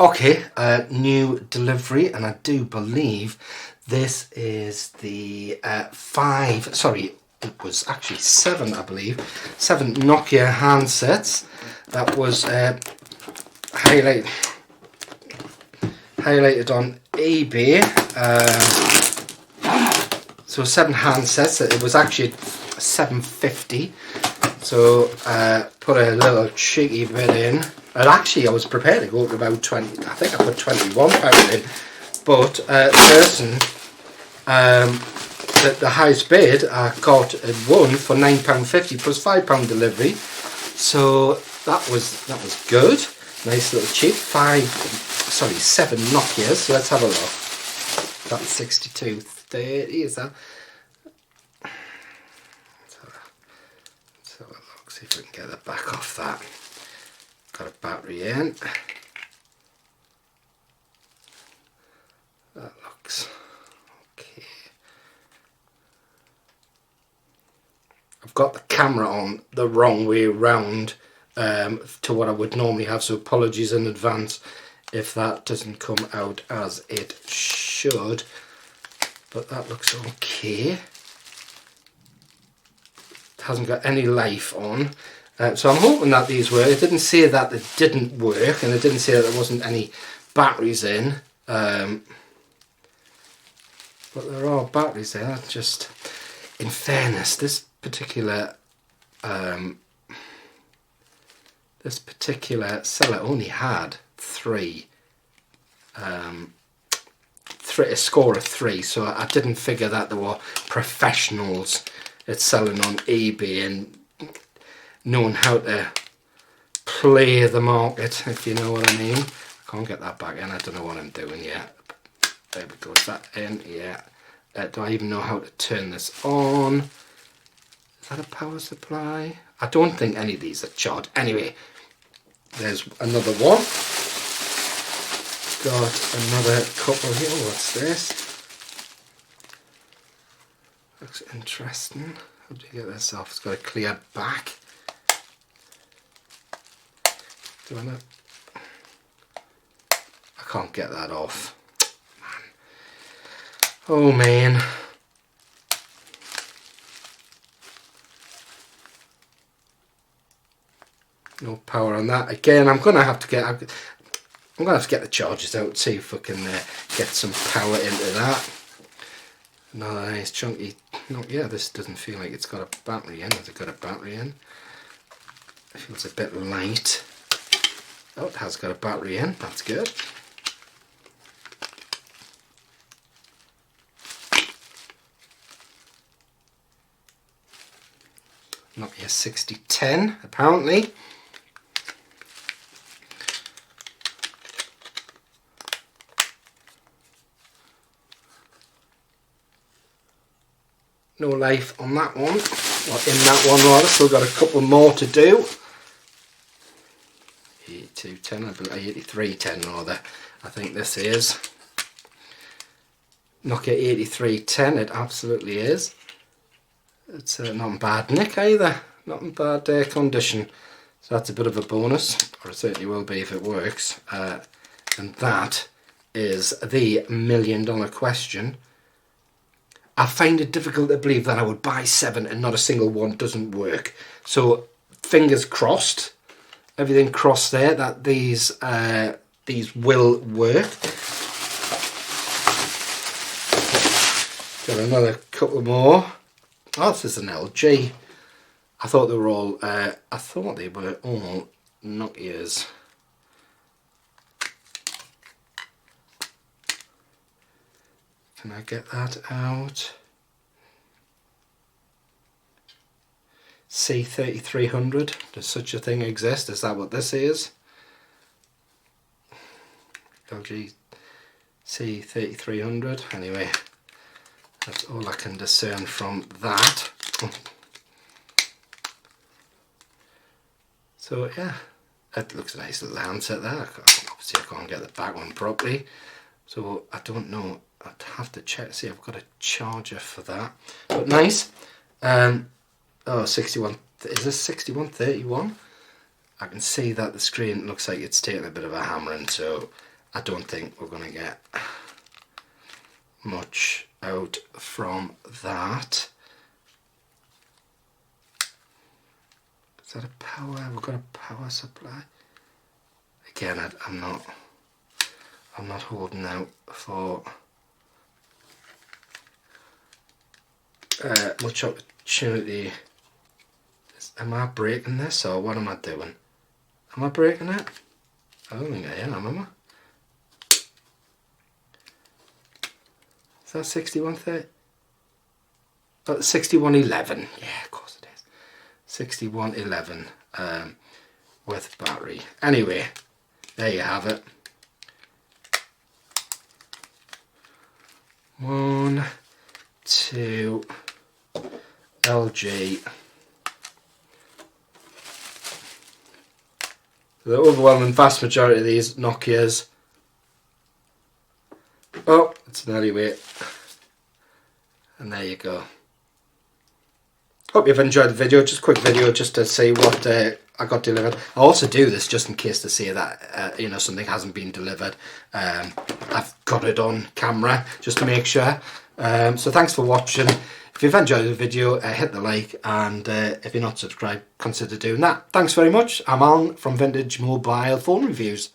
Okay, new delivery, and I do believe this is the sorry, it was actually seven, I believe, seven Nokia handsets that was highlight, highlighted on eBay. So seven handsets, it was actually 750. So put a little cheeky bit in. And actually I was prepared to go to about 20, I think I put £21 in. But the person, the highest bid, I got it won for £9.50 plus £5 delivery. So that was good. Nice little cheap. Seven Nokias. So let's have a look. That's 6230, is that? Let's have a look, see if we can get the back off that. Got a battery in. That looks okay. I've got the camera on the wrong way round to what I would normally have, so apologies in advance if that doesn't come out as it should, but that looks okay. It hasn't got any life on. So I'm hoping that these work. It didn't say that they didn't work, and it didn't say that there wasn't any batteries in. But there are batteries there. That's just, in fairness, this particular seller only had a score of 3, so I didn't figure that there were professionals at selling on eBay and knowing how to play the market, if you know what I mean. I can't get that back in, I don't know what I'm doing yet. There we go, is that in? Yeah. Do I even know how to turn this on? Is that a power supply? I don't think any of these are charged. Anyway, there's another one. Got another couple here. What's this? Looks interesting. How do you get this off? It's got a clear back. Do I know? I can't get that off. Oh man. No power on that. Again, I'm gonna have to get the chargers out, see if we can get some power into that. Another nice chunky. No, yeah, this doesn't feel like it's got a battery in. Has it got a battery in? It feels a bit light. Oh, it has got a battery in. That's good. Nokia 6010, apparently. No life on that one, or in that one rather, still got a couple more to do. 8210, I believe, 8310 rather, I think this is. Nokia 8310, it absolutely is. It's not in bad nick either, not in bad condition. So that's a bit of a bonus, or it certainly will be if it works. And that is the $1,000,000 question. I find it difficult to believe that I would buy 7 and not a single one doesn't work. So fingers crossed, everything crossed there, that these will work. Got another couple more. Oh, this is an LG. I thought they were all Nokias. Can I get that out? C3300. Does such a thing exist? Is that what this is? LG C3300. Anyway, that's all I can discern from that. So yeah, that looks a nice little handset there. Obviously I can't get the back one properly, so I don't know. I'd have to check, see I've got a charger for that. But nice. Oh, 61, is this 6131? I can see that the screen looks like it's taking a bit of a hammering, so I don't think we're going to get much out from that. Is that a power? We've got a power supply. Again, I'm not holding out for much opportunity. Am I breaking this, or what am I doing? Am I breaking it? I don't think I am I? Is that 6130? Oh, 6111. Yeah, of course it is. 6111 with battery. Anyway, there you have it. 1, 2, LG. The overwhelming vast majority of these Nokias. Oh, it's an alleyway. And there you go. Hope you've enjoyed the video. Just a quick video just to see what I got delivered. I also do this just in case to say that you know, something hasn't been delivered. I've got it on camera just to make sure. So thanks for watching. If you've enjoyed the video, hit the like, and if you're not subscribed, consider doing that. Thanks very much. I'm Alan from Vintage Mobile Phone Reviews.